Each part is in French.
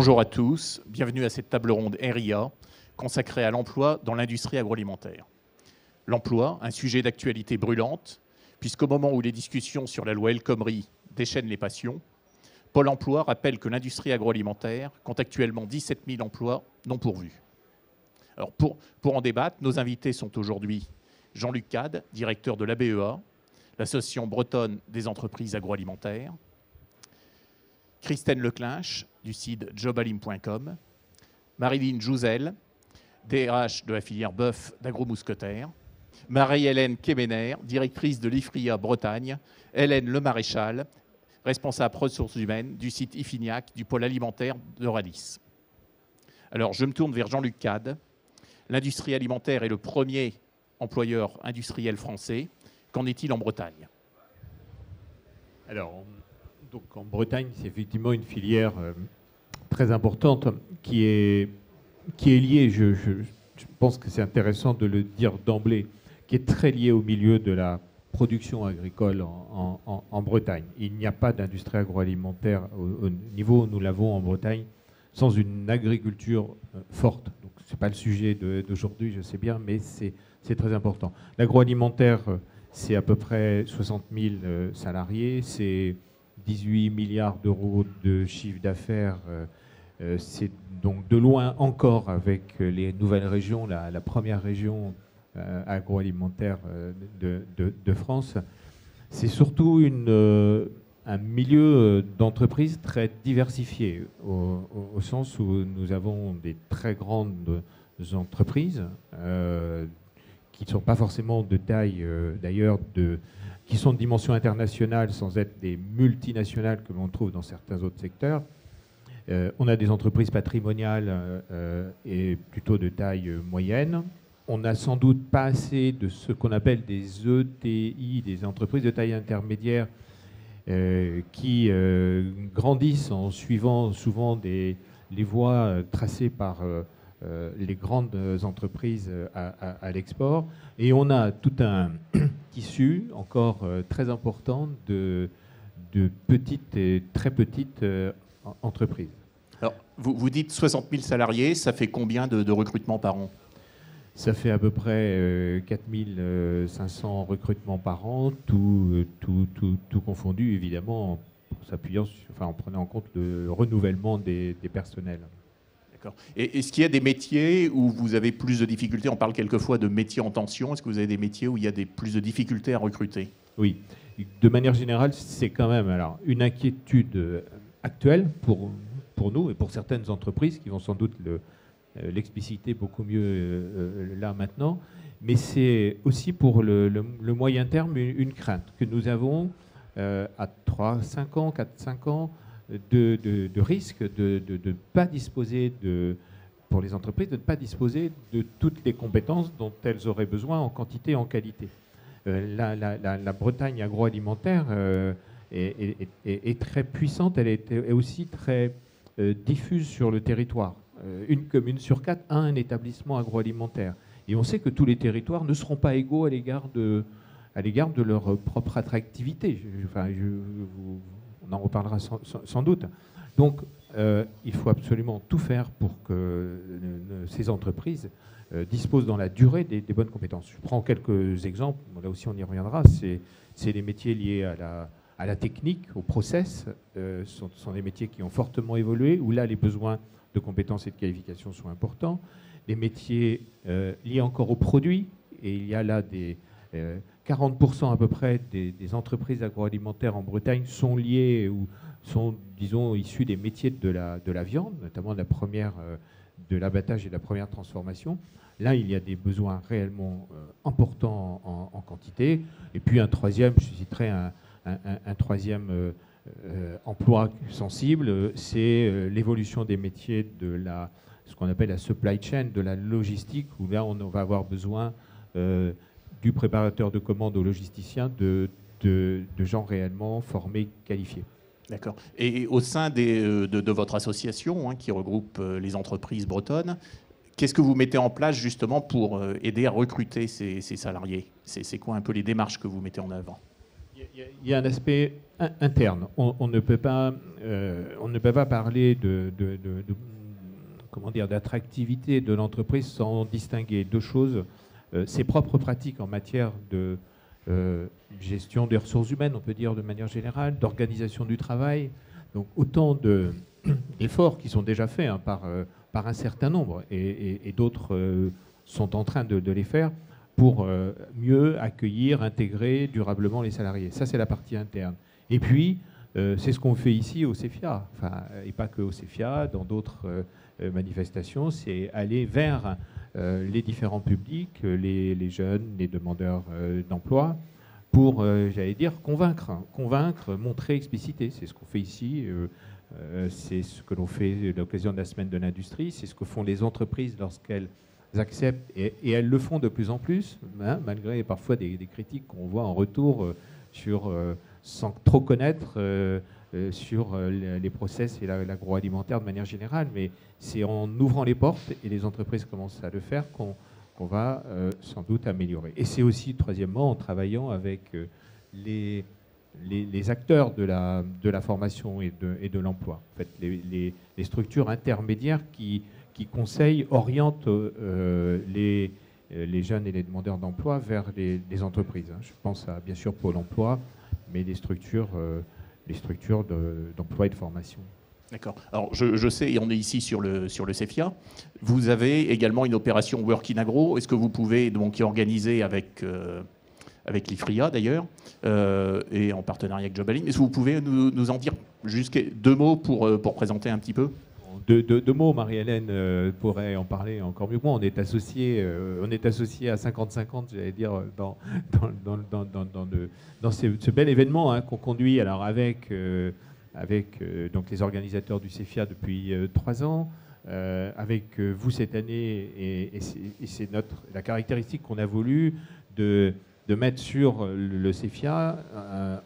Bonjour à tous, bienvenue à cette table ronde RIA consacrée à l'emploi dans l'industrie agroalimentaire. L'emploi, un sujet d'actualité brûlante, puisqu'au moment où les discussions sur la loi El Khomri déchaînent les passions, Pôle emploi rappelle que l'industrie agroalimentaire compte actuellement 17 000 emplois non pourvus. Alors pour en débattre, nos invités sont aujourd'hui Jean-Luc Cade, directeur de l'ABEA, l'Association bretonne des entreprises agroalimentaires, Christine Leclinch, du site jobalim.com, Marilyn Jouzel, DRH de la filière bœuf d'Agro-Mousquetaire, Marie-Hélène Quéméner, directrice de l'IFRIA Bretagne, Hélène Lemaréchal, responsable ressources humaines du site Ifignac du pôle alimentaire de Radis. Alors, je me tourne vers Jean-Luc Cade. L'industrie alimentaire est le premier employeur industriel français. Qu'en est-il en Bretagne? Alors, donc en Bretagne, c'est effectivement une filière très importante qui est liée, je pense que c'est intéressant de le dire d'emblée, qui est très liée au milieu de la production agricole en Bretagne. Il n'y a pas d'industrie agroalimentaire au niveau où nous l'avons en Bretagne sans une agriculture forte. Donc, ce n'est pas le sujet d'aujourd'hui, je sais bien, mais c'est très important. L'agroalimentaire, c'est à peu près 60 000 salariés, c'est 18 milliards d'euros de chiffre d'affaires. C'est donc de loin encore avec les nouvelles régions, la première région agroalimentaire de France. C'est surtout un milieu d'entreprise très diversifié, au sens où nous avons des très grandes entreprises qui ne sont pas forcément de taille, d'ailleurs, qui sont de dimension internationale sans être des multinationales que l'on trouve dans certains autres secteurs. On a des entreprises patrimoniales et plutôt de taille moyenne. On n'a sans doute pas assez de ce qu'on appelle des ETI, des entreprises de taille intermédiaire, qui grandissent en suivant souvent les voies tracées par les grandes entreprises à l'export. Et on a tout un tissu encore très important de petites et très petites entreprises. Alors, vous dites 60 000 salariés, ça fait combien de recrutements par an? Ça fait à peu près 4 500 recrutements par an, tout confondu, évidemment, en prenant en compte le renouvellement des personnels. D'accord. Et est-ce qu'il y a des métiers où vous avez plus de difficultés? On parle quelquefois de métiers en tension. Est-ce que vous avez des métiers où il y a plus de difficultés à recruter? Oui. De manière générale, c'est quand même une inquiétude actuelle pour nous et pour certaines entreprises qui vont sans doute l'expliciter beaucoup mieux là maintenant. Mais c'est aussi pour le moyen terme une crainte que nous avons à 3-5 ans, 4-5 ans, de risque de ne pas disposer pour les entreprises, de ne pas disposer de toutes les compétences dont elles auraient besoin en quantité et en qualité. La Bretagne agroalimentaire est très puissante, elle est aussi très diffuse sur le territoire. Une commune sur 4 a un établissement agroalimentaire. Et on sait que tous les territoires ne seront pas égaux à l'égard de leur propre attractivité. On en reparlera sans doute. Donc, il faut absolument tout faire pour que ces entreprises disposent dans la durée des bonnes compétences. Je prends quelques exemples, là aussi on y reviendra. C'est les métiers liés à la technique, au process. Ce sont des métiers qui ont fortement évolué, où là les besoins de compétences et de qualifications sont importants. Les métiers liés encore aux produits, et il y a là 40% à peu près des entreprises agroalimentaires en Bretagne sont liées ou sont, disons, issues des métiers de la viande, notamment de l'abattage et de la première transformation. Là, il y a des besoins réellement importants en quantité. Et puis un troisième, je citerai un troisième emploi sensible, c'est l'évolution des métiers de ce qu'on appelle la supply chain, de la logistique, où là, on va avoir besoin du préparateur de commandes au logisticien de gens réellement formés, qualifiés. D'accord. Et au sein de votre association, qui regroupe les entreprises bretonnes, qu'est-ce que vous mettez en place justement pour aider à recruter ces salariés? C'est quoi un peu les démarches que vous mettez en avant? Il y a un aspect interne. On ne peut pas parler comment dire, d'attractivité de l'entreprise sans distinguer deux choses. Ses propres pratiques en matière de gestion des ressources humaines, on peut dire de manière générale, d'organisation du travail. Donc autant d'efforts qui sont déjà faits par un certain nombre, et d'autres sont en train de les faire pour mieux accueillir, intégrer durablement les salariés. Ça, c'est la partie interne. Et puis, c'est ce qu'on fait ici au CEFIA, enfin, et pas que au CEFIA, dans d'autres manifestations, c'est aller vers les différents publics, les jeunes, les demandeurs d'emploi, pour, j'allais dire, convaincre, montrer, expliciter. C'est ce qu'on fait ici, c'est ce que l'on fait à l'occasion de la semaine de l'industrie, c'est ce que font les entreprises lorsqu'elles acceptent, et elles le font de plus en plus, hein, malgré parfois des critiques qu'on voit en retour sans trop connaître sur les process et l'agroalimentaire de manière générale. Mais c'est en ouvrant les portes, et les entreprises commencent à le faire, qu'on va sans doute améliorer. Et c'est aussi, troisièmement, en travaillant avec les acteurs de la formation et de l'emploi. En fait, les structures intermédiaires qui conseillent, orientent les jeunes et les demandeurs d'emploi vers les entreprises. Je pense à, bien sûr, Pôle emploi, mais les structures d'emploi et de formation. D'accord. Alors, je sais, et on est ici sur le CEFIA, vous avez également une opération Work in Agro. Est-ce que vous pouvez, donc, qui est organisée avec l'IFRIA d'ailleurs, et en partenariat avec Jobalim, est-ce que vous pouvez nous en dire juste deux mots pour présenter un petit peu ? Deux mots, Marie-Hélène pourrait en parler encore mieux que moi. On est associé à 50-50, j'allais dire, dans ce bel événement, hein, qu'on conduit alors avec donc les organisateurs du CEFIA depuis 3 ans, avec vous cette année, et c'est la caractéristique qu'on a voulu de mettre sur le CEFIA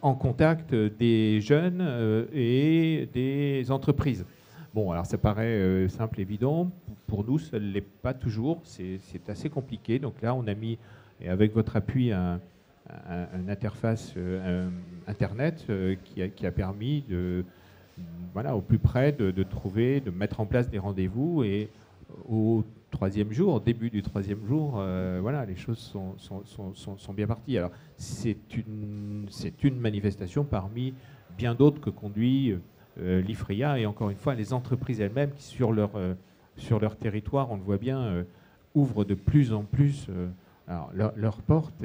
en contact des jeunes et des entreprises. Bon, alors ça paraît simple, évident. Pour nous, ça ne l'est pas toujours. C'est assez compliqué. Donc là, on a mis, et avec votre appui, une interface Internet qui a permis au plus près de trouver, de mettre en place des rendez-vous. Et au début du troisième jour, les choses sont bien parties. Alors, c'est une manifestation parmi bien d'autres que conduit l'IFRIA, et encore une fois, les entreprises elles-mêmes qui, sur leur territoire, on le voit bien, ouvrent de plus en plus leurs portes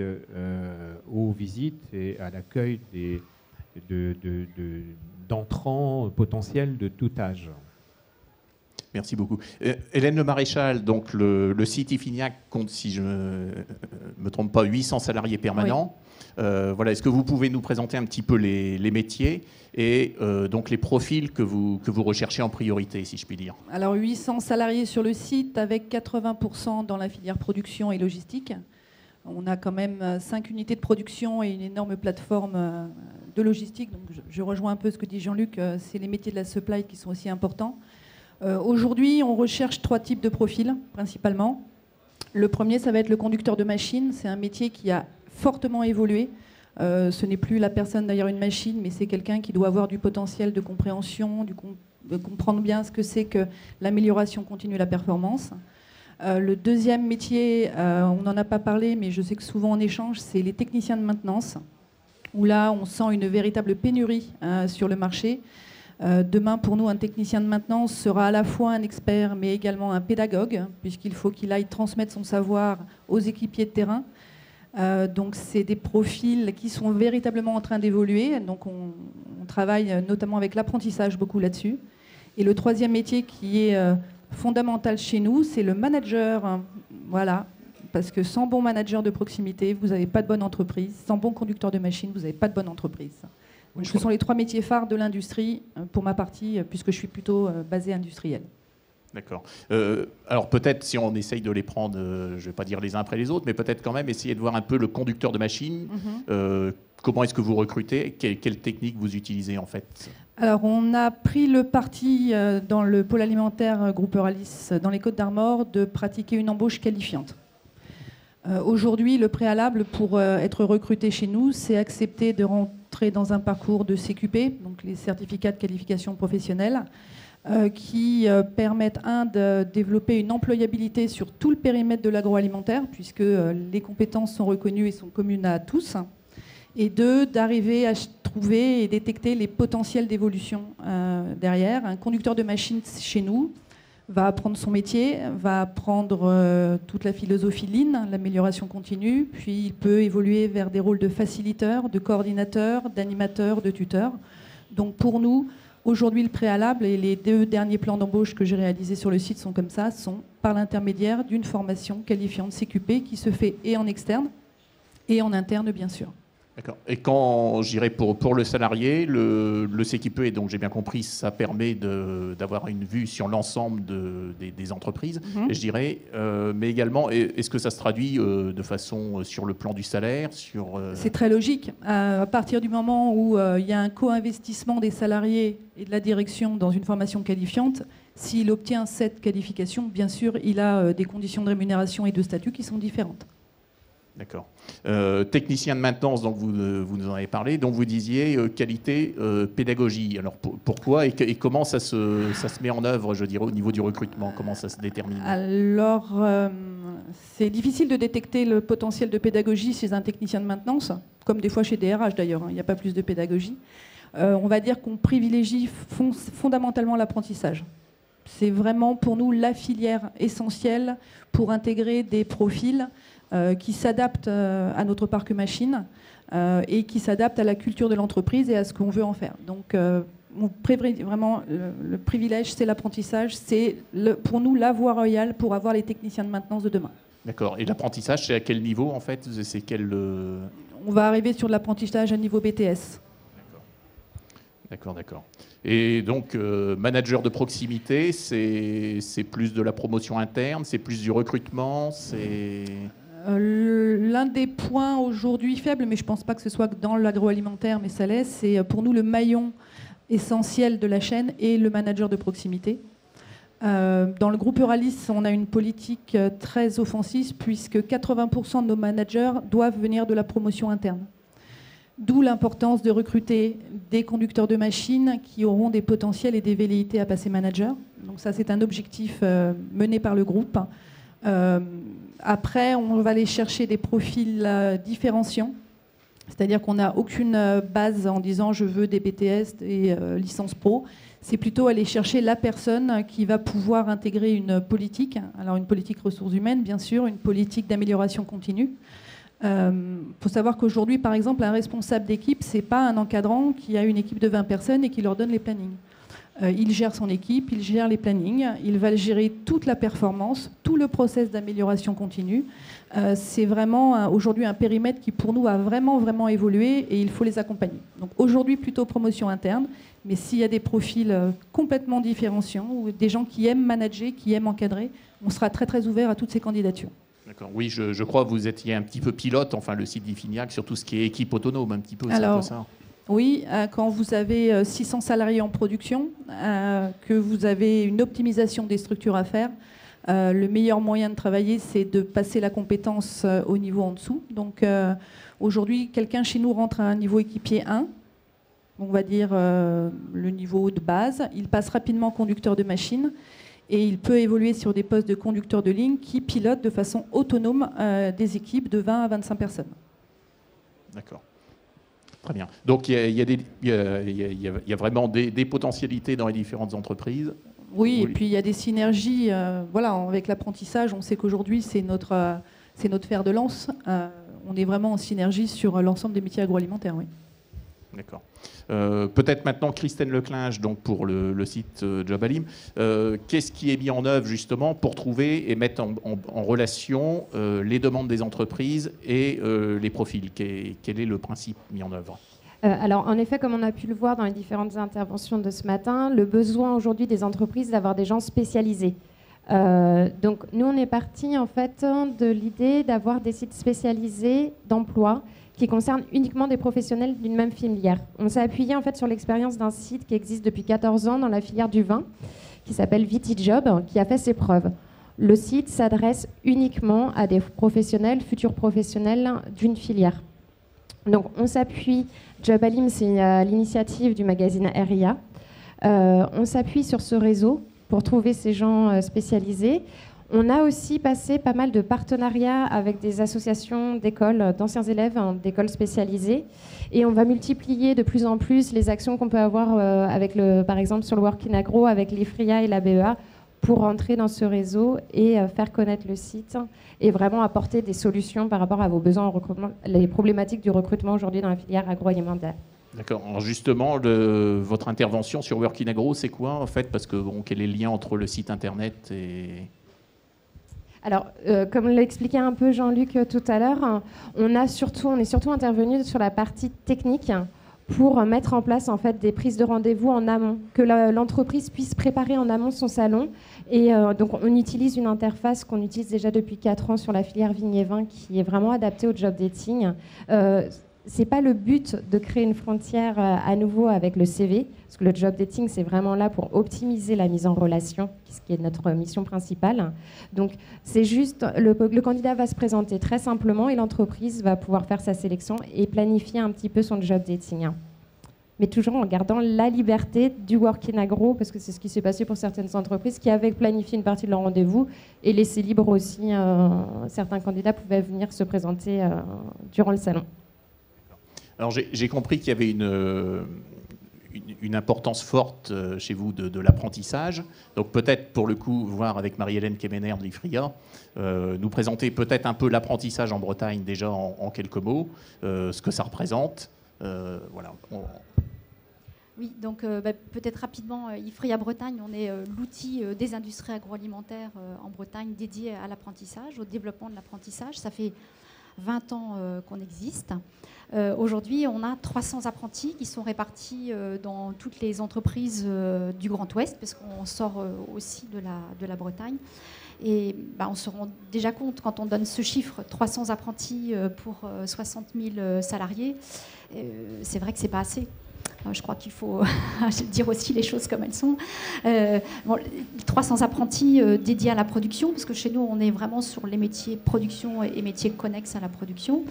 aux visites et à l'accueil d'entrants potentiels de tout âge. Merci beaucoup. Hélène Le Maréchal, donc le site Ifiniac compte, si je ne me trompe pas, 800 salariés permanents. Oui. Est-ce que vous pouvez nous présenter un petit peu les métiers et donc les profils que vous recherchez en priorité, si je puis dire? Alors 800 salariés sur le site, avec 80% dans la filière production et logistique. On a quand même 5 unités de production et une énorme plateforme de logistique. Donc je rejoins un peu ce que dit Jean-Luc, c'est les métiers de la supply qui sont aussi importants. Aujourd'hui, on recherche 3 types de profils, principalement. Le premier, ça va être le conducteur de machine. C'est un métier qui a fortement évolué. Ce n'est plus la personne derrière une machine, mais c'est quelqu'un qui doit avoir du potentiel de compréhension, de comprendre bien ce que c'est que l'amélioration continue de la performance. Le deuxième métier, on n'en a pas parlé, mais je sais que souvent on échange, c'est les techniciens de maintenance, où là, on sent une véritable pénurie sur le marché. Demain, pour nous, un technicien de maintenance sera à la fois un expert, mais également un pédagogue, puisqu'il faut qu'il aille transmettre son savoir aux équipiers de terrain. Donc, c'est des profils qui sont véritablement en train d'évoluer. Donc, on travaille notamment avec l'apprentissage beaucoup là-dessus. Et le troisième métier qui est fondamental chez nous, c'est le manager. Voilà. Parce que sans bon manager de proximité, vous n'avez pas de bonne entreprise. Sans bon conducteur de machine, vous n'avez pas de bonne entreprise. Donc, ce sont les 3 métiers phares de l'industrie, pour ma partie, puisque je suis plutôt basée industrielle. D'accord. Alors peut-être, si on essaye de les prendre, je ne vais pas dire les uns après les autres, mais peut-être quand même essayer de voir un peu le conducteur de machine. Comment est-ce que vous recrutez? Quelle technique vous utilisez en fait? Alors on a pris le parti dans le pôle alimentaire Groupe Euralis, dans les Côtes-d'Armor, de pratiquer une embauche qualifiante. Aujourd'hui, le préalable pour être recruté chez nous, c'est accepter de engouffrer dans un parcours de CQP, donc les certificats de qualification professionnelle, qui permettent, de développer une employabilité sur tout le périmètre de l'agroalimentaire, puisque les compétences sont reconnues et sont communes à tous, et deux, d'arriver à trouver et détecter les potentiels d'évolution derrière. Un conducteur de machine chez nous va apprendre son métier, va apprendre toute la philosophie Lean, l'amélioration continue, puis il peut évoluer vers des rôles de facilitateur, de coordinateur, d'animateur, de tuteur. Donc pour nous, aujourd'hui, le préalable, et les 2 derniers plans d'embauche que j'ai réalisés sur le site sont comme ça, sont par l'intermédiaire d'une formation qualifiante CQP qui se fait et en externe et en interne, bien sûr. D'accord. Et quand j'irai pour le salarié, le CQP, et donc j'ai bien compris, ça permet d'avoir une vue sur l'ensemble des entreprises, et je dirais, mais également, est-ce que ça se traduit de façon sur le plan du salaire C'est très logique. À partir du moment où il y a un co-investissement des salariés et de la direction dans une formation qualifiante, s'il obtient cette qualification, bien sûr, il a des conditions de rémunération et de statut qui sont différentes. D'accord. Technicien de maintenance, donc vous nous en avez parlé, donc vous disiez qualité, pédagogie. Alors pourquoi et comment ça se met en œuvre, je dirais, au niveau du recrutement? Comment ça se détermine? Alors, c'est difficile de détecter le potentiel de pédagogie chez un technicien de maintenance, comme des fois chez DRH d'ailleurs, il n'y a pas plus de pédagogie. On va dire qu'on privilégie fondamentalement l'apprentissage. C'est vraiment pour nous la filière essentielle pour intégrer des profils qui s'adaptent à notre parc machine et qui s'adaptent à la culture de l'entreprise et à ce qu'on veut en faire. Donc, vraiment, le privilège, c'est l'apprentissage. C'est pour nous la voie royale pour avoir les techniciens de maintenance de demain. D'accord. Et l'apprentissage, c'est à quel niveau en fait? C'est quel On va arriver sur l'apprentissage à niveau BTS. D'accord. Et donc, manager de proximité, c'est plus de la promotion interne, c'est plus du recrutement, c'est... L'un des points aujourd'hui faibles, mais je ne pense pas que ce soit dans l'agroalimentaire, mais ça l'est, c'est pour nous le maillon essentiel de la chaîne et le manager de proximité. Dans le groupe Euralis, on a une politique très offensive puisque 80% de nos managers doivent venir de la promotion interne. D'où l'importance de recruter des conducteurs de machines qui auront des potentiels et des velléités à passer manager. Donc ça, c'est un objectif mené par le groupe. Après, on va aller chercher des profils différenciants. C'est-à-dire qu'on n'a aucune base en disant je veux des BTS et licences pro. C'est plutôt aller chercher la personne qui va pouvoir intégrer une politique. Alors une politique ressources humaines, bien sûr, une politique d'amélioration continue. Faut savoir qu'aujourd'hui, par exemple, un responsable d'équipe, c'est pas un encadrant qui a une équipe de 20 personnes et qui leur donne les plannings. Il gère son équipe, il gère les plannings, il va gérer toute la performance, tout le process d'amélioration continue. C'est vraiment aujourd'hui un périmètre qui pour nous a vraiment évolué et il faut les accompagner. Donc aujourd'hui plutôt promotion interne, mais s'il y a des profils complètement différenciants ou des gens qui aiment manager, qui aiment encadrer, on sera très ouvert à toutes ces candidatures. D'accord. Oui, je crois que vous étiez un petit peu pilote, enfin le site d'Ifiniac, sur tout ce qui est équipe autonome, un petit peu. Alors, c'est un peu ça. Oui, quand vous avez 600 salariés en production, que vous avez une optimisation des structures à faire, le meilleur moyen de travailler, c'est de passer la compétence au niveau en dessous. Donc aujourd'hui, quelqu'un chez nous rentre à un niveau équipier 1, on va dire le niveau de base. Il passe rapidement conducteur de machine et il peut évoluer sur des postes de conducteur de ligne qui pilotent de façon autonome des équipes de 20 à 25 personnes. D'accord. Très bien. Donc il y a vraiment des potentialités dans les différentes entreprises. Oui, et puis il y a des synergies. Voilà, avec l'apprentissage, on sait qu'aujourd'hui c'est notre fer de lance. On est vraiment en synergie sur l'ensemble des métiers agroalimentaires. Oui. D'accord. Peut-être maintenant Christine Leclinge, donc pour le site Jobalim. Qu'est-ce qui est mis en œuvre justement pour trouver et mettre en relation les demandes des entreprises et les profils? Quel est le principe mis en œuvre? Alors, en effet, comme on a pu le voir dans les différentes interventions de ce matin, le besoin aujourd'hui des entreprises d'avoir des gens spécialisés. Donc, nous, on est parti en fait de l'idée d'avoir des sites spécialisés d'emploi qui concerne uniquement des professionnels d'une même filière. On s'est appuyé en fait sur l'expérience d'un site qui existe depuis 14 ans dans la filière du vin, qui s'appelle VitiJob, qui a fait ses preuves. Le site s'adresse uniquement à des professionnels, futurs professionnels d'une filière. Donc on s'appuie, Job Alim, c'est l'initiative du magazine RIA. On s'appuie sur ce réseau pour trouver ces gens spécialisés. On a aussi passé pas mal de partenariats avec des associations d'écoles, d'anciens élèves, d'écoles spécialisées. Et on va multiplier de plus en plus les actions qu'on peut avoir avec par exemple sur le Work in Agro, avec l'IFRIA et la BEA, pour rentrer dans ce réseau et faire connaître le site et vraiment apporter des solutions par rapport à vos besoins en recrutement, les problématiques du recrutement aujourd'hui dans la filière agroalimentaire. D'accord. Alors justement, votre intervention sur Work in Agro, c'est quoi en fait? Parce que quel est le lien entre le site internet et... Alors, comme l'a expliqué un peu Jean-Luc tout à l'heure, on est surtout intervenu sur la partie technique pour mettre en place en fait des prises de rendez-vous en amont, que l'entreprise puisse préparer en amont son salon. Et donc, on utilise une interface qu'on utilise déjà depuis 4 ans sur la filière vigne et vin, qui est vraiment adaptée au job dating. C'est pas le but de créer une frontière à nouveau avec le CV, parce que le job dating, c'est vraiment là pour optimiser la mise en relation, ce qui est notre mission principale. Donc, c'est juste, le candidat va se présenter très simplement et l'entreprise va pouvoir faire sa sélection et planifier un petit peu son job dating. Mais toujours en gardant la liberté du Work in Agro, parce que c'est ce qui s'est passé pour certaines entreprises qui avaient planifié une partie de leur rendez-vous et laissé libre aussi, certains candidats pouvaient venir se présenter durant le salon. Alors j'ai compris qu'il y avait une importance forte chez vous de l'apprentissage. Donc peut-être pour le coup, voir avec Marie-Hélène Kemener de l'IFRIA, nous présenter peut-être un peu l'apprentissage en Bretagne déjà en quelques mots, ce que ça représente. Voilà. Oui, donc peut-être rapidement, IFRIA Bretagne, on est l'outil des industries agroalimentaires en Bretagne dédié à l'apprentissage, au développement de l'apprentissage. Ça fait 20 ans qu'on existe. Aujourd'hui, on a 300 apprentis qui sont répartis dans toutes les entreprises du Grand Ouest, parce qu'on sort aussi de la Bretagne. Et on se rend déjà compte, quand on donne ce chiffre, 300 apprentis pour 60 000 salariés, c'est vrai que ce n'est pas assez. Je crois qu'il faut dire aussi les choses comme elles sont. 300 apprentis dédiés à la production, parce que chez nous, on est vraiment sur les métiers production et métiers connexes à la production.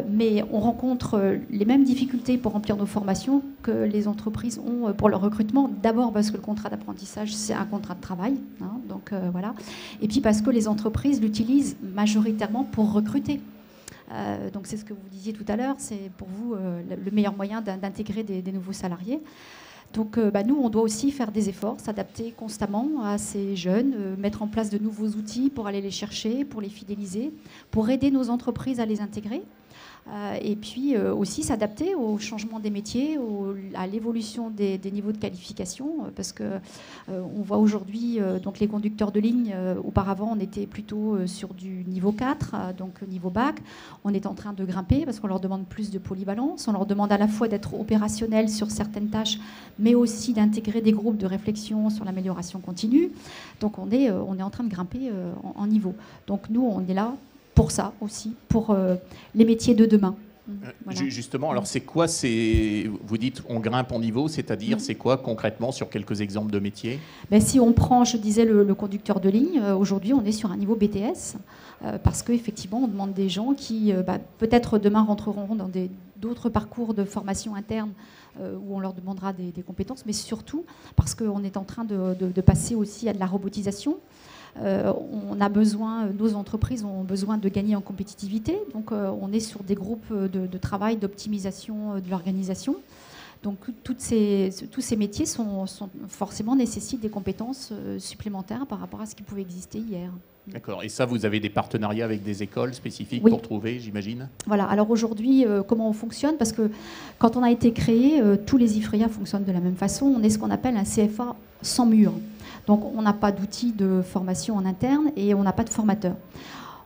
Mais on rencontre les mêmes difficultés pour remplir nos formations que les entreprises ont pour leur recrutement. D'abord parce que le contrat d'apprentissage, c'est un contrat de travail. Donc, voilà. Et puis parce que les entreprises l'utilisent majoritairement pour recruter. Donc c'est ce que vous disiez tout à l'heure, c'est pour vous le meilleur moyen d'intégrer des nouveaux salariés. Donc nous, on doit aussi faire des efforts, s'adapter constamment à ces jeunes, mettre en place de nouveaux outils pour aller les chercher, pour les fidéliser, pour aider nos entreprises à les intégrer. Et puis aussi s'adapter au changement des métiers, à l'évolution des niveaux de qualification, parce qu'on voit aujourd'hui donc les conducteurs de ligne, auparavant on était plutôt sur du niveau 4, donc niveau bac. On est en train de grimper parce qu'on leur demande plus de polyvalence, on leur demande à la fois d'être opérationnels sur certaines tâches, mais aussi d'intégrer des groupes de réflexion sur l'amélioration continue. Donc on est en train de grimper en niveau. Donc nous, on est là pour ça aussi, pour les métiers de demain. Voilà. Justement, alors c'est quoi, vous dites on grimpe en niveau, c'est-à-dire c'est quoi concrètement sur quelques exemples de métiers? Si on prend, je disais, le conducteur de ligne, aujourd'hui on est sur un niveau BTS, parce qu'effectivement on demande des gens qui peut-être demain rentreront dans d'autres parcours de formation interne où on leur demandera des compétences, mais surtout parce qu'on est en train de passer aussi à de la robotisation. Nos entreprises ont besoin de gagner en compétitivité, donc on est sur des groupes de travail, d'optimisation de l'organisation. Donc tous ces métiers forcément nécessitent des compétences supplémentaires par rapport à ce qui pouvait exister hier. D'accord. Et ça, vous avez des partenariats avec des écoles spécifiques pour trouver, j'imagine? Voilà. Alors aujourd'hui, comment on fonctionne? Parce que quand on a été créé, tous les IFRIA fonctionnent de la même façon. On est ce qu'on appelle un CFA sans mur. Donc on n'a pas d'outils de formation en interne et on n'a pas de formateur.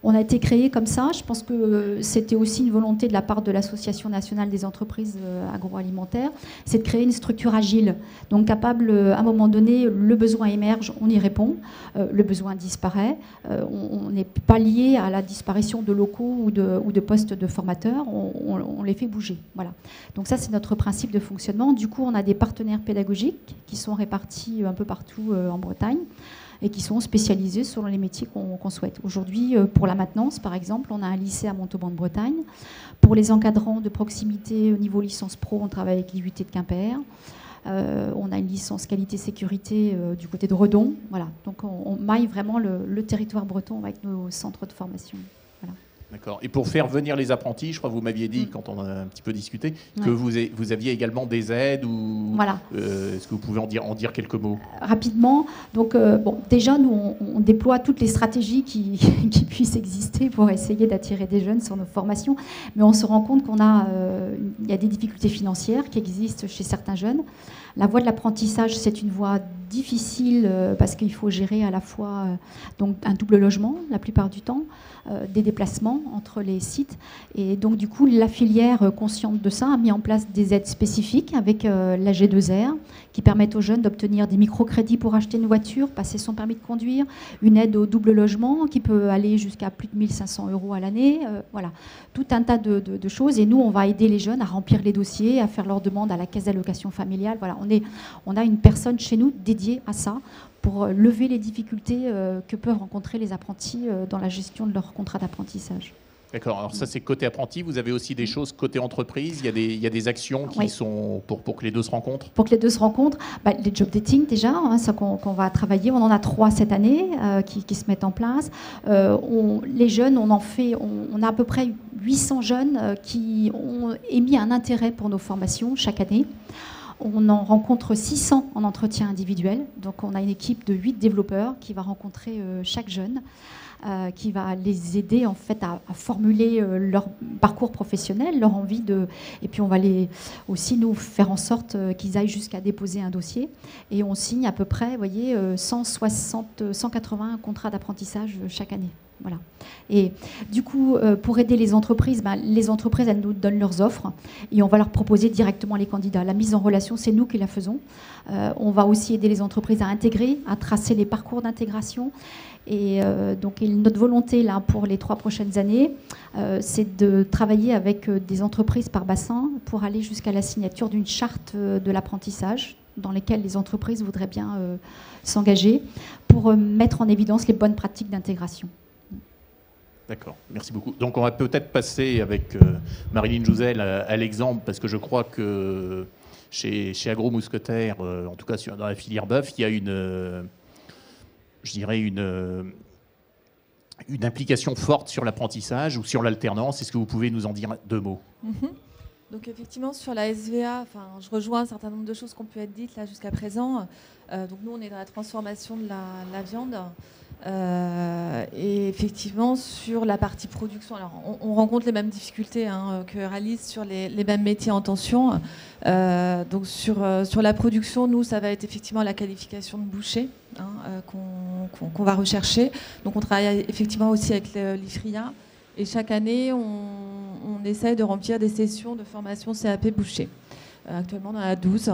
On a été créé comme ça. Je pense que c'était aussi une volonté de la part de l'Association nationale des entreprises agroalimentaires, c'est de créer une structure agile, donc capable, à un moment donné, le besoin émerge, on y répond, le besoin disparaît, on n'est pas lié à la disparition de locaux ou de postes de formateurs, on les fait bouger. Voilà. Donc ça, c'est notre principe de fonctionnement. Du coup, on a des partenaires pédagogiques qui sont répartis un peu partout en Bretagne. et qui sont spécialisés selon les métiers qu'on souhaite. Aujourd'hui, pour la maintenance, par exemple, on a un lycée à Montauban-de-Bretagne. Pour les encadrants de proximité au niveau licence pro, on travaille avec l'IUT de Quimper. On a une licence qualité-sécurité du côté de Redon. Voilà. Donc on maille vraiment le territoire breton avec nos centres de formation. Voilà. D'accord. Et pour faire venir les apprentis, je crois que vous m'aviez dit, quand on a un petit peu discuté, que vous aviez également des aides ou voilà. Est-ce que vous pouvez en dire quelques mots rapidement. Donc, déjà, nous, on déploie toutes les stratégies qui puissent exister pour essayer d'attirer des jeunes sur nos formations. Mais on se rend compte qu'il y a des difficultés financières qui existent chez certains jeunes. La voie de l'apprentissage, c'est une voie difficile parce qu'il faut gérer à la fois donc un double logement la plupart du temps, des déplacements entre les sites. Et donc, du coup, la filière, consciente de ça, a mis en place des aides spécifiques avec la G2R qui permettent aux jeunes d'obtenir des microcrédits pour acheter une voiture, passer son permis de conduire, une aide au double logement qui peut aller jusqu'à plus de 1 500 € à l'année. Voilà, tout un tas de choses. Et nous, on va aider les jeunes à remplir les dossiers, à faire leurs demandes à la caisse d'allocation familiale. Voilà, on a une personne chez nous dédiée à ça pour lever les difficultés que peuvent rencontrer les apprentis dans la gestion de leur contrat d'apprentissage. D'accord, alors ça c'est côté apprenti, vous avez aussi des choses côté entreprise, il y a des actions qui sont pour que les deux se rencontrent? Pour que les deux se rencontrent, les job dating déjà, ça qu'on va travailler, on en a 3 cette année qui se mettent en place. Les jeunes, on a à peu près 800 jeunes qui ont émis un intérêt pour nos formations chaque année. On en rencontre 600 en entretien individuel, donc on a une équipe de 8 développeurs qui va rencontrer chaque jeune. Qui va les aider en fait à formuler leur parcours professionnel, leur envie de... Et puis on va aussi nous faire en sorte qu'ils aillent jusqu'à déposer un dossier. Et on signe à peu près, vous voyez, 180 contrats d'apprentissage chaque année. Voilà. Et du coup, pour aider les entreprises, elles nous donnent leurs offres et on va leur proposer directement les candidats. La mise en relation, c'est nous qui la faisons. On va aussi aider les entreprises à intégrer, à tracer les parcours d'intégration. Et donc notre volonté là pour les 3 prochaines années, c'est de travailler avec des entreprises par bassin pour aller jusqu'à la signature d'une charte de l'apprentissage dans lesquelles les entreprises voudraient bien s'engager pour mettre en évidence les bonnes pratiques d'intégration. D'accord, merci beaucoup. Donc on va peut-être passer avec Marilyn Jouzel à l'exemple, parce que je crois que chez Agro Mousquetaire, en tout cas dans la filière bœuf, il y a une implication forte sur l'apprentissage ou sur l'alternance. Est-ce que vous pouvez nous en dire 2 mots? Donc effectivement, sur la SVA, je rejoins un certain nombre de choses qui ont pu être dites là jusqu'à présent. Donc nous, on est dans la transformation de la viande. Et effectivement, sur la partie production, alors on rencontre les mêmes difficultés que Ralis sur les mêmes métiers en tension. Donc sur la production, nous, ça va être effectivement la qualification de boucher qu'on va rechercher. Donc on travaille effectivement aussi avec l'IFRIA. Et chaque année, on essaye de remplir des sessions de formation CAP boucher. Actuellement, on en a 12.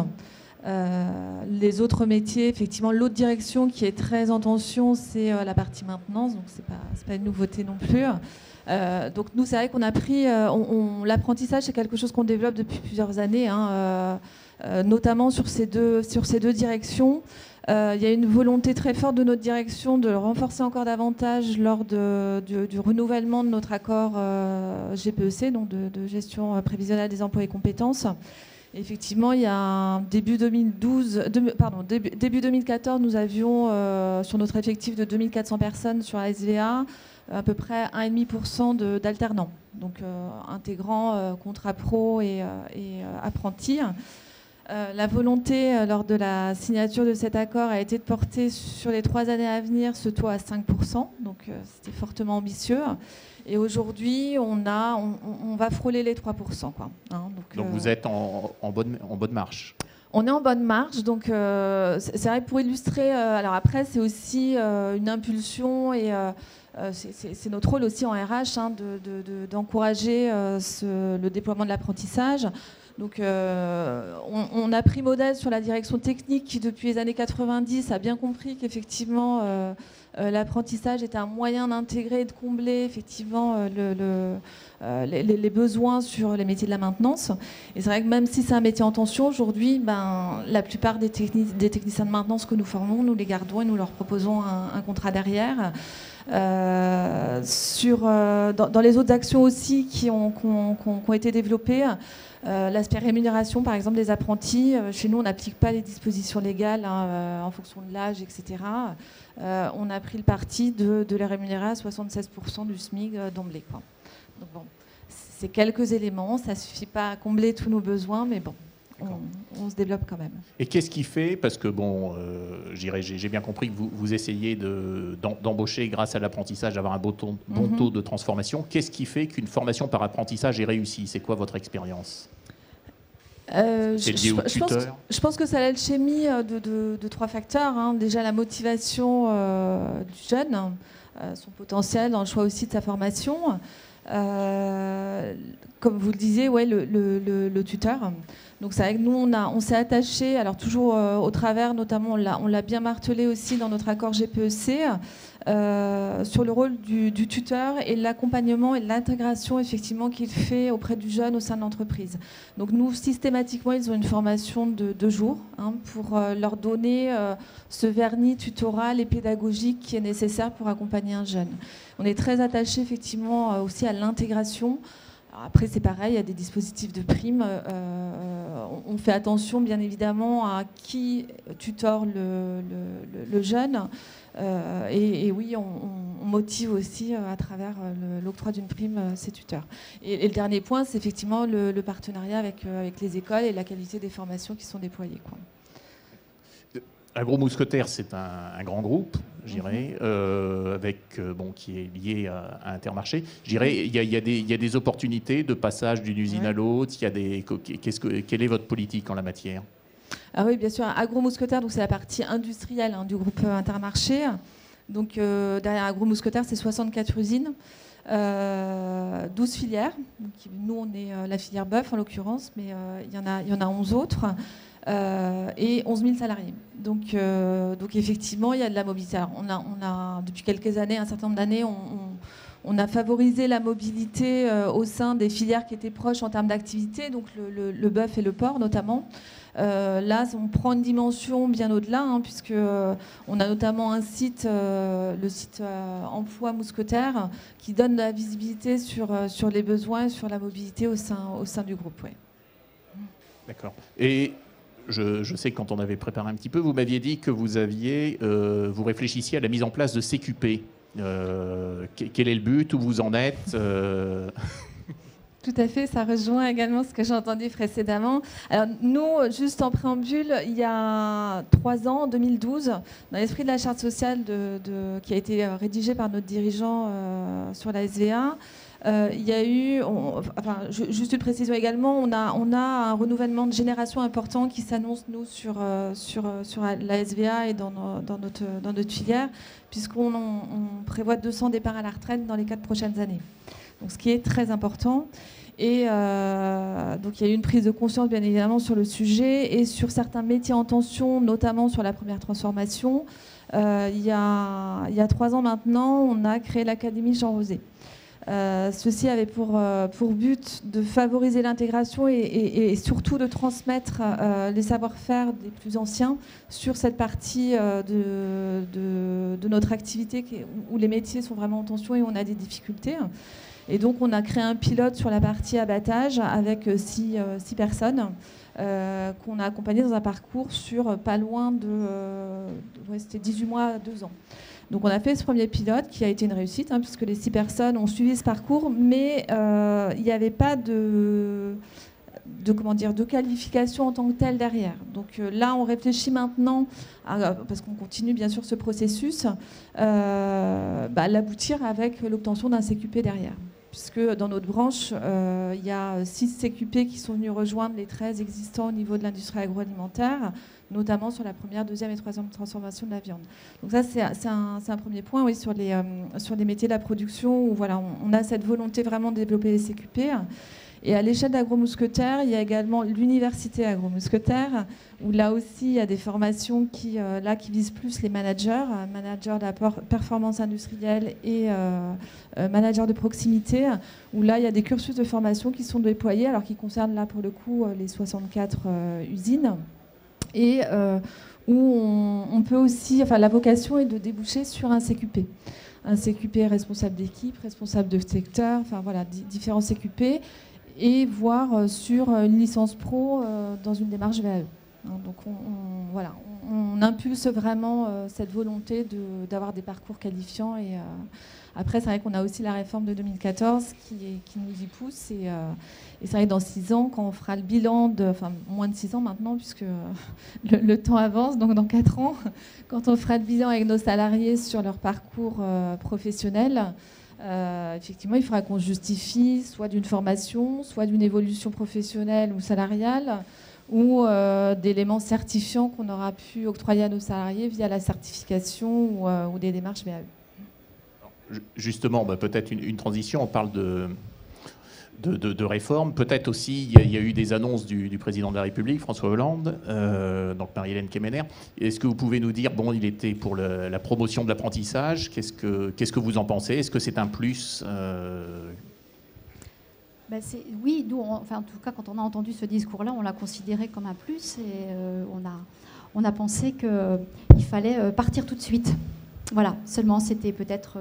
Les autres métiers, effectivement, l'autre direction qui est très en tension, c'est la partie maintenance, donc c'est pas une nouveauté non plus. Donc nous, c'est vrai qu'on a pris, l'apprentissage, c'est quelque chose qu'on développe depuis plusieurs années, notamment sur ces deux directions. Il y a une volonté très forte de notre direction de le renforcer encore davantage lors du renouvellement de notre accord GPEC, donc de gestion prévisionnelle des emplois et compétences. Effectivement, il y a début 2014, nous avions sur notre effectif de 2400 personnes sur la SVA, à peu près 1,5% d'alternants, donc intégrant contrat pro et apprentis. La volonté lors de la signature de cet accord a été de porter sur les 3 années à venir ce taux à 5%, donc c'était fortement ambitieux. Et aujourd'hui, on va frôler les 3%. Donc vous êtes en bonne marche. On est en bonne marche. Donc c'est vrai, pour illustrer, alors après, c'est aussi une impulsion et c'est notre rôle aussi en RH d'encourager le déploiement de l'apprentissage. Donc on a pris modèle sur la direction technique qui, depuis les années 90, a bien compris qu'effectivement, l'apprentissage était un moyen d'intégrer et de combler effectivement les besoins sur les métiers de la maintenance. Et c'est vrai que même si c'est un métier en tension, aujourd'hui, la plupart des techniciens de maintenance que nous formons, nous les gardons et nous leur proposons un contrat derrière. Dans les autres actions aussi qui ont été développées, l'aspect rémunération, par exemple, des apprentis. Chez nous, on n'applique pas les dispositions légales en fonction de l'âge, etc. On a pris le parti de les rémunérer à 76% du SMIC d'emblée. Donc bon, c'est quelques éléments, ça ne suffit pas à combler tous nos besoins, mais bon, on se développe quand même. Et qu'est-ce qui fait, parce que bon, j'ai bien compris que vous essayez d'embaucher grâce à l'apprentissage, d'avoir un bon taux de transformation. Qu'est-ce qui fait qu'une formation par apprentissage est réussie? C'est quoi votre expérience? C'est lié au tuteur? Je pense que c'est l'alchimie de trois facteurs. Hein. Déjà la motivation du jeune, son potentiel dans le choix aussi de sa formation. Comme vous le disiez, ouais, le tuteur. Donc c'est vrai que nous, on s'est attaché, alors toujours au travers, notamment, on l'a bien martelé aussi dans notre accord GPEC, sur le rôle du tuteur et l'accompagnement et l'intégration effectivement qu'il fait auprès du jeune au sein de l'entreprise. Donc nous, systématiquement, ils ont une formation de 2 jours pour leur donner ce vernis tutoral et pédagogique qui est nécessaire pour accompagner un jeune. On est très attaché effectivement aussi à l'intégration. Après, c'est pareil, il y a des dispositifs de primes. On fait attention, bien évidemment, à qui tutore le jeune. Et oui, on motive aussi à travers l'octroi d'une prime ces tuteurs. Et le dernier point, c'est effectivement le partenariat avec les écoles et la qualité des formations qui sont déployées, quoi. Agromousquetaires, c'est un grand groupe, je dirais, qui est lié à Intermarché. Je dirais, il y a des opportunités de passage d'une usine à l'autre. Quelle est votre politique en la matière? Ah oui, bien sûr. Agromousquetaires, donc c'est la partie industrielle du groupe Intermarché. Donc derrière Agromousquetaires, c'est 64 usines, 12 filières. Donc, nous, on est la filière bœuf en l'occurrence, mais il y en a 11 autres. Et 11 000 salariés. Donc effectivement, il y a de la mobilité. Alors, on a depuis quelques années, un certain nombre d'années, on a favorisé la mobilité au sein des filières qui étaient proches en termes d'activité, donc le bœuf et le porc notamment. Là, on prend une dimension bien au-delà, puisque on a notamment un site, le site Emploi Mousquetaire, qui donne de la visibilité sur les besoins et sur la mobilité au sein du groupe. Ouais. D'accord. Et je sais que quand on avait préparé un petit peu, vous m'aviez dit que vous réfléchissiez à la mise en place de CQP. Quel est le but? Où vous en êtes? Tout à fait, ça rejoint également ce que j'ai entendu précédemment. Alors nous, juste en préambule, il y a 3 ans, en 2012, dans l'esprit de la charte sociale qui a été rédigée par notre dirigeant sur la SVA, il y a eu, juste une précision également, on a un renouvellement de génération important qui s'annonce, nous, sur la SVA et dans notre filière, puisqu'on prévoit 200 départs à la retraite dans les 4 prochaines années. Donc, ce qui est très important. Et donc, il y a eu une prise de conscience, bien évidemment, sur le sujet et sur certains métiers en tension, notamment sur la première transformation. Il y a 3 ans maintenant, on a créé l'Académie Jean Rosé. Ceci avait pour but de favoriser l'intégration et surtout de transmettre les savoir-faire des plus anciens sur cette partie de notre activité où les métiers sont vraiment en tension et où on a des difficultés. Et donc on a créé un pilote sur la partie abattage avec 6 personnes qu'on a accompagnées dans un parcours sur pas loin c'était 18 mois à 2 ans. Donc on a fait ce premier pilote qui a été une réussite, puisque les 6 personnes ont suivi ce parcours, mais il n'y avait pas de qualification en tant que telle derrière. Donc là, on réfléchit maintenant, parce qu'on continue bien sûr ce processus, l'aboutir avec l'obtention d'un CQP derrière. Puisque dans notre branche, il y a 6 CQP qui sont venus rejoindre les 13 existants au niveau de l'industrie agroalimentaire, notamment sur la première, deuxième et troisième transformation de la viande. Donc ça, c'est un premier point, oui, sur les métiers de la production, où voilà, on a cette volonté vraiment de développer les CQP. Et à l'échelle d'Agro-Mousquetaires, il y a également l'université Agro-Mousquetaires, où là aussi, il y a des formations qui visent plus les managers de la performance industrielle et managers de proximité, où là, il y a des cursus de formation qui sont déployés, alors qui concernent là, pour le coup, les 64 usines. Et où on peut aussi, enfin, la vocation est de déboucher sur un CQP. Un CQP responsable d'équipe, responsable de secteur, enfin voilà, différents CQP, et voire sur une licence pro dans une démarche VAE. Donc on impulse vraiment cette volonté d'avoir des parcours qualifiants. Et après, c'est vrai qu'on a aussi la réforme de 2014 qui nous y pousse. Et c'est vrai que dans 6 ans, quand on fera le bilan, enfin moins de 6 ans maintenant, puisque le temps avance, donc dans 4 ans, quand on fera le bilan avec nos salariés sur leur parcours professionnel, effectivement, il faudra qu'on justifie soit d'une formation, soit d'une évolution professionnelle ou salariale, ou d'éléments certifiants qu'on aura pu octroyer à nos salariés via la certification ou des démarches VAE. Justement, peut-être une transition, on parle de réforme. Peut-être aussi, il y a eu des annonces du président de la République, François Hollande, donc Marie-Hélène Kemener. Est-ce que vous pouvez nous dire, il était pour la promotion de l'apprentissage, qu'est-ce que vous en pensez? Est-ce que c'est un plus Oui, nous, en tout cas, quand on a entendu ce discours-là, on l'a considéré comme un plus et on a pensé qu'il fallait partir tout de suite. Voilà, seulement c'était peut-être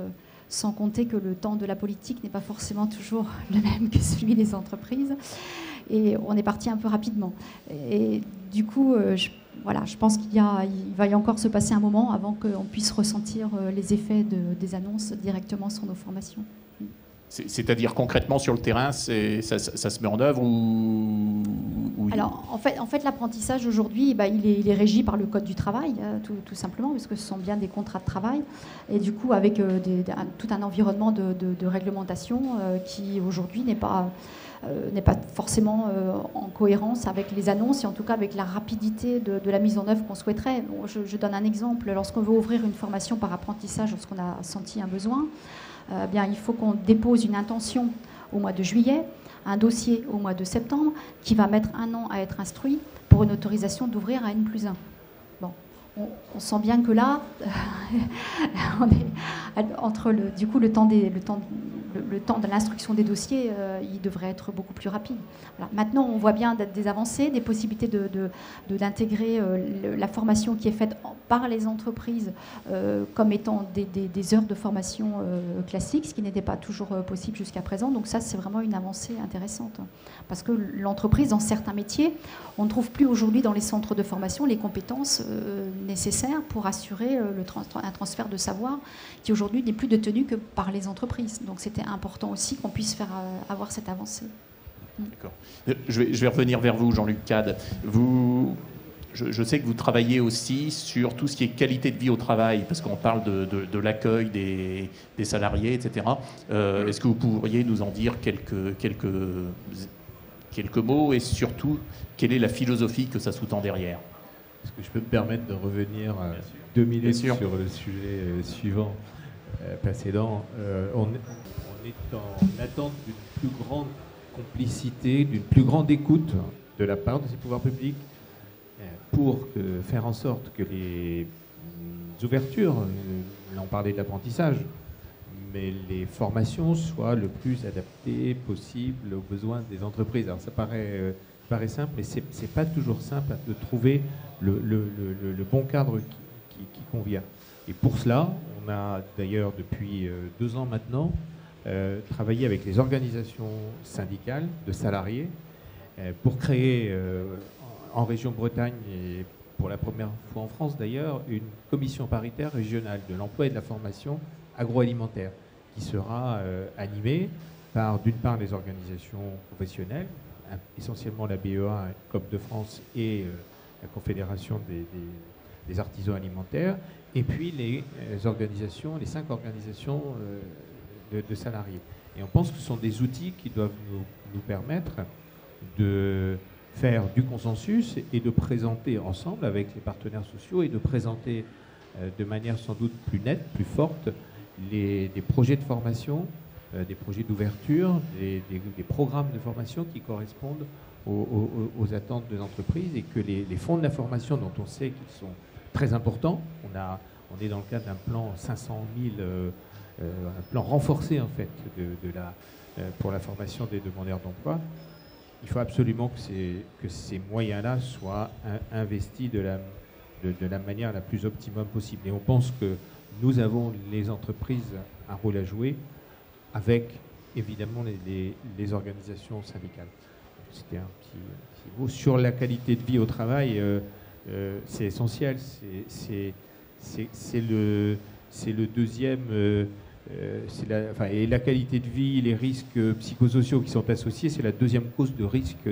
sans compter que le temps de la politique n'est pas forcément toujours le même que celui des entreprises. Et on est parti un peu rapidement. Et du coup, je pense qu'il va y encore se passer un moment avant qu'on puisse ressentir les effets des annonces directement sur nos formations. C'est-à-dire concrètement sur le terrain, ça se met en œuvre ou... Alors en fait l'apprentissage aujourd'hui, il est régi par le code du travail, tout simplement, parce que ce sont bien des contrats de travail, et du coup avec tout un environnement de réglementation qui aujourd'hui n'est pas forcément en cohérence avec les annonces et en tout cas avec la rapidité de la mise en œuvre qu'on souhaiterait. Bon, je donne un exemple. Lorsqu'on veut ouvrir une formation par apprentissage, lorsqu'on a senti un besoin, il faut qu'on dépose une intention au mois de juillet, un dossier au mois de septembre, qui va mettre 1 an à être instruit pour une autorisation d'ouvrir à N+1. Bon, on sent bien que là, on est entre le temps de l'instruction des dossiers, il devrait être beaucoup plus rapide. Voilà. Maintenant, on voit bien des avancées, des possibilités d'intégrer la formation qui est faite par les entreprises comme étant des heures de formation classiques, ce qui n'était pas toujours possible jusqu'à présent. Donc ça, c'est vraiment une avancée intéressante. Parce que l'entreprise, dans certains métiers, on ne trouve plus aujourd'hui dans les centres de formation les compétences nécessaires pour assurer un transfert de savoir qui aujourd'hui n'est plus détenu que par les entreprises. Donc c'était important aussi qu'on puisse avoir cette avancée. D'accord. Je vais revenir vers vous, Jean-Luc Cade. Je sais que vous travaillez aussi sur tout ce qui est qualité de vie au travail, parce qu'on parle de l'accueil des salariés, etc. Est-ce que vous pourriez nous en dire quelques mots, et surtout, quelle est la philosophie que ça sous-tend derrière? Est-ce que je peux me permettre de revenir 2 minutes sur le sujet suivant, précédent? On est en attente d'une plus grande complicité, d'une plus grande écoute de la part de ces pouvoirs publics pour faire en sorte que les ouvertures, là on parlait de l'apprentissage, mais les formations soient le plus adaptées possible aux besoins des entreprises. Alors ça paraît simple, mais c'est pas toujours simple de trouver le bon cadre qui convient. Et pour cela, on a d'ailleurs depuis 2 ans maintenant travaillé avec les organisations syndicales de salariés pour créer en région Bretagne et pour la première fois en France d'ailleurs une commission paritaire régionale de l'emploi et de la formation agroalimentaire qui sera animée par d'une part les organisations professionnelles, essentiellement la BEA, COP de France et la Confédération des artisans alimentaires, et puis les 5 organisations de salariés. Et on pense que ce sont des outils qui doivent nous permettre de faire du consensus et de présenter ensemble avec les partenaires sociaux et de présenter de manière sans doute plus nette, plus forte, des projets de formation des projets d'ouverture, des programmes de formation qui correspondent aux attentes des entreprises, et que les fonds de la formation, dont on sait qu'ils sont très importants, on est dans le cadre d'un plan 500 000, un plan renforcé en fait pour la formation des demandeurs d'emploi. Il faut absolument que ces moyens-là soient investis de la manière la plus optimum possible. Et on pense que nous avons, les entreprises, un rôle à jouer avec, évidemment, les organisations syndicales. C'était un petit mot. Sur la qualité de vie au travail, c'est essentiel. C'est le deuxième... et la qualité de vie, les risques psychosociaux qui sont associés, c'est la deuxième cause de risque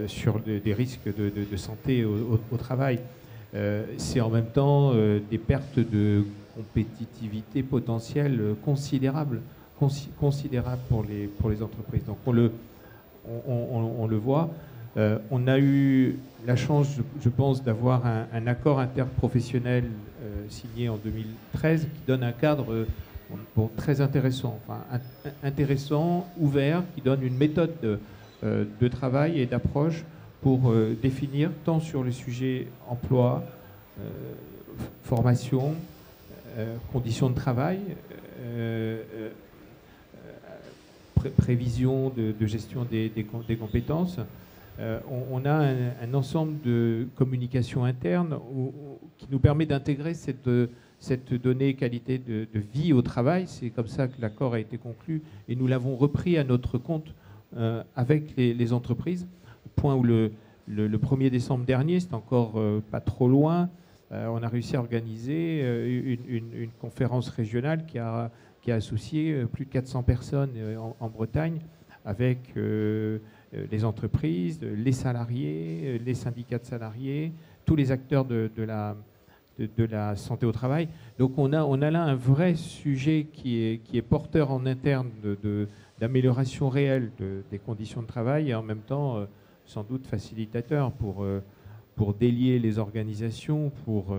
sur des risques de santé au travail. C'est en même temps des pertes de compétitivité potentielle considérables pour les entreprises. Donc on le voit. On a eu la chance, je pense, d'avoir un accord interprofessionnel signé en 2013 qui donne un cadre très intéressant, intéressant, ouvert, qui donne une méthode de travail et d'approche pour définir tant sur le sujet emploi, formation, conditions de travail, prévision de gestion des compétences. On a un ensemble de communication interne qui nous permet d'intégrer cette donnée qualité de vie au travail. C'est comme ça que l'accord a été conclu et nous l'avons repris à notre compte avec les entreprises. Point où le 1er décembre dernier, c'est encore pas trop loin, on a réussi à organiser une conférence régionale qui a associé plus de 400 personnes en Bretagne avec les entreprises, les salariés, les syndicats de salariés, tous les acteurs de la santé au travail. Donc on a là un vrai sujet qui est porteur en interne d'amélioration réelle des conditions de travail et en même temps sans doute facilitateur pour délier les organisations, pour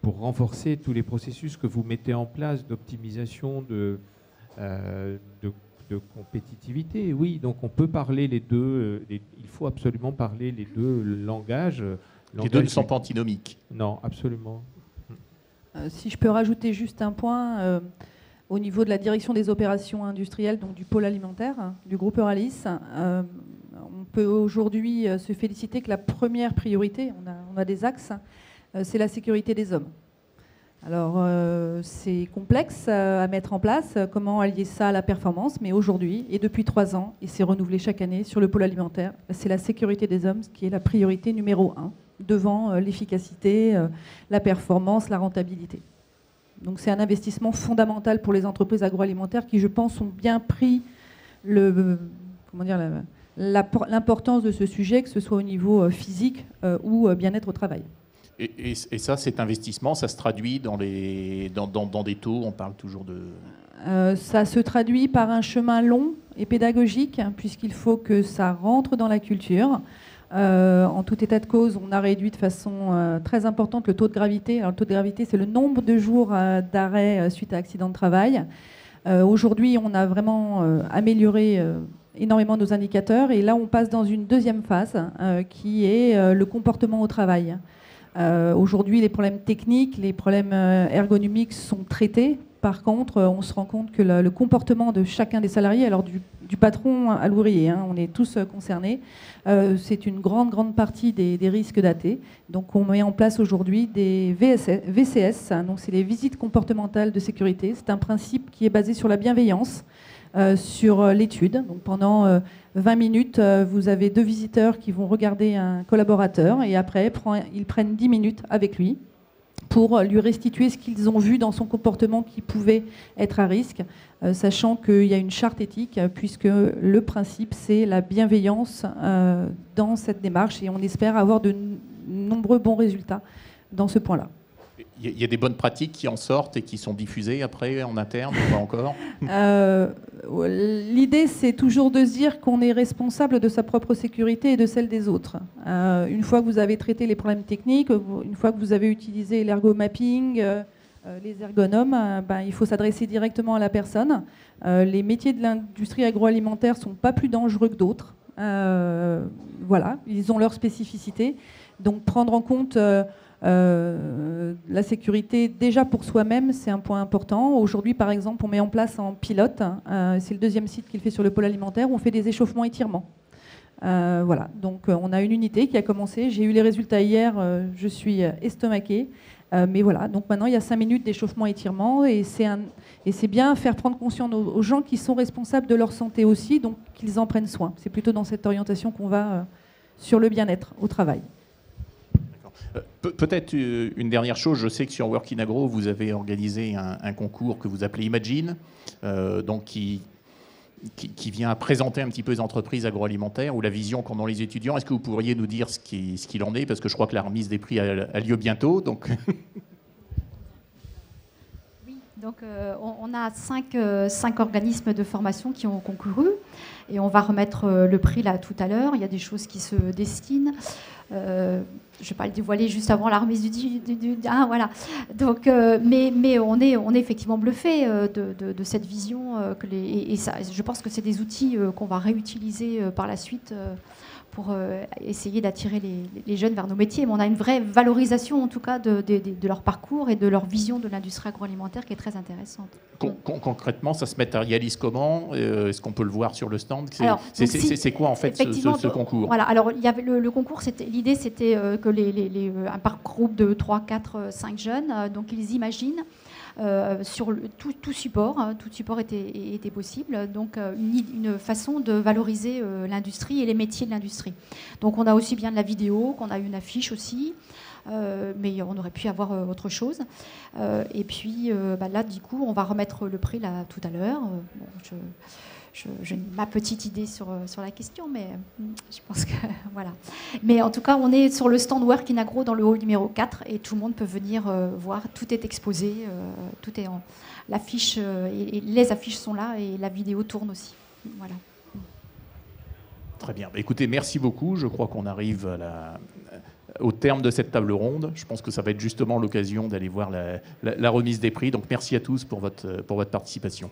renforcer tous les processus que vous mettez en place d'optimisation de compétitivité. Oui, donc on peut parler les deux, il faut absolument parler les deux langages. Les deux ne sont pas antinomiques. Non, absolument. Si je peux rajouter juste un point, au niveau de la direction des opérations industrielles, donc du pôle alimentaire, du groupe Euralis, on peut aujourd'hui se féliciter que la première priorité, on a des axes, c'est la sécurité des hommes. Alors, c'est complexe à mettre en place, comment allier ça à la performance, mais aujourd'hui, et depuis 3 ans, et c'est renouvelé chaque année sur le pôle alimentaire, c'est la sécurité des hommes qui est la priorité numéro 1, devant l'efficacité, la performance, la rentabilité. Donc c'est un investissement fondamental pour les entreprises agroalimentaires qui, je pense, ont bien pris l'importance de ce sujet, que ce soit au niveau physique ou bien-être au travail. Et ça, cet investissement, ça se traduit dans des taux, on parle toujours de... Ça se traduit par un chemin long et pédagogique, puisqu'il faut que ça rentre dans la culture. En tout état de cause, on a réduit de façon très importante le taux de gravité. Alors, le taux de gravité, c'est le nombre de jours d'arrêt suite à accident de travail. Aujourd'hui, on a vraiment amélioré énormément nos indicateurs. Et là, on passe dans une deuxième phase qui est le comportement au travail. Aujourd'hui, les problèmes techniques, les problèmes ergonomiques sont traités. Par contre, on se rend compte que le comportement de chacun des salariés, alors du patron à l'ouvrier, on est tous concernés, c'est une grande partie des risques datés. Donc on met en place aujourd'hui des VCS, donc c'est les visites comportementales de sécurité. C'est un principe qui est basé sur la bienveillance, sur l'étude. Donc pendant 20 minutes, vous avez 2 visiteurs qui vont regarder un collaborateur et après, ils prennent 10 minutes avec lui pour lui restituer ce qu'ils ont vu dans son comportement qui pouvait être à risque, sachant qu'il y a une charte éthique, puisque le principe, c'est la bienveillance dans cette démarche, et on espère avoir de nombreux bons résultats dans ce point-là. Il y a des bonnes pratiques qui en sortent et qui sont diffusées après en interne, ou pas encore? L'idée, c'est toujours de se dire qu'on est responsable de sa propre sécurité et de celle des autres. Une fois que vous avez traité les problèmes techniques, une fois que vous avez utilisé l'ergomapping, les ergonomes, il faut s'adresser directement à la personne. Les métiers de l'industrie agroalimentaire ne sont pas plus dangereux que d'autres. Voilà, ils ont leur spécificité. Donc prendre en compte la sécurité déjà pour soi-même, c'est un point important. Aujourd'hui, par exemple, on met en place en pilote, c'est le 2e site qu'il fait sur le pôle alimentaire, où on fait des échauffements étirements. Voilà, donc on a une unité qui a commencé. J'ai eu les résultats hier, je suis estomaquée. Mais voilà, donc maintenant il y a 5 minutes d'échauffement étirement et c'est bien faire prendre conscience aux gens qui sont responsables de leur santé aussi, donc qu'ils en prennent soin. C'est plutôt dans cette orientation qu'on va sur le bien-être au travail. Peut-être une dernière chose, je sais que sur Work in Agro, vous avez organisé un concours que vous appelez Imagine, donc qui vient présenter un petit peu les entreprises agroalimentaires ou la vision qu'en ont les étudiants. Est-ce que vous pourriez nous dire ce qu'il en est? Parce que je crois que la remise des prix a lieu bientôt. Donc. Oui, donc on a 5 organismes de formation qui ont concouru et on va remettre le prix là tout à l'heure. Il y a des choses qui se destinent. Je ne vais pas le dévoiler juste avant la remise voilà. Donc, mais on est effectivement bluffé de cette vision et ça, je pense que c'est des outils qu'on va réutiliser par la suite pour essayer d'attirer les jeunes vers nos métiers. Mais on a une vraie valorisation en tout cas de leur parcours et de leur vision de l'industrie agroalimentaire qui est très intéressante. Concrètement, ça se matérialise comment? Est-ce qu'on peut le voir sur le stand? C'est quoi en fait ce concours? Voilà, alors il y avait le concours, l'idée c'était que un groupe de 3, 4, 5 jeunes, donc ils imaginent sur tout support, tout support était possible, donc une façon de valoriser l'industrie et les métiers de l'industrie. Donc on a aussi bien de la vidéo, qu'on a une affiche aussi, mais on aurait pu avoir autre chose. Et puis là, du coup, on va remettre le prix là tout à l'heure. J'ai ma petite idée sur la question, mais je pense que voilà. Mais en tout cas, on est sur le stand Work in Agro dans le hall numéro 4 et tout le monde peut venir voir. Tout est exposé, tout est l'affiche et les affiches sont là et la vidéo tourne aussi. Voilà. Très bien. Écoutez, merci beaucoup. Je crois qu'on arrive au terme de cette table ronde. Je pense que ça va être justement l'occasion d'aller voir la remise des prix. Donc merci à tous pour votre participation.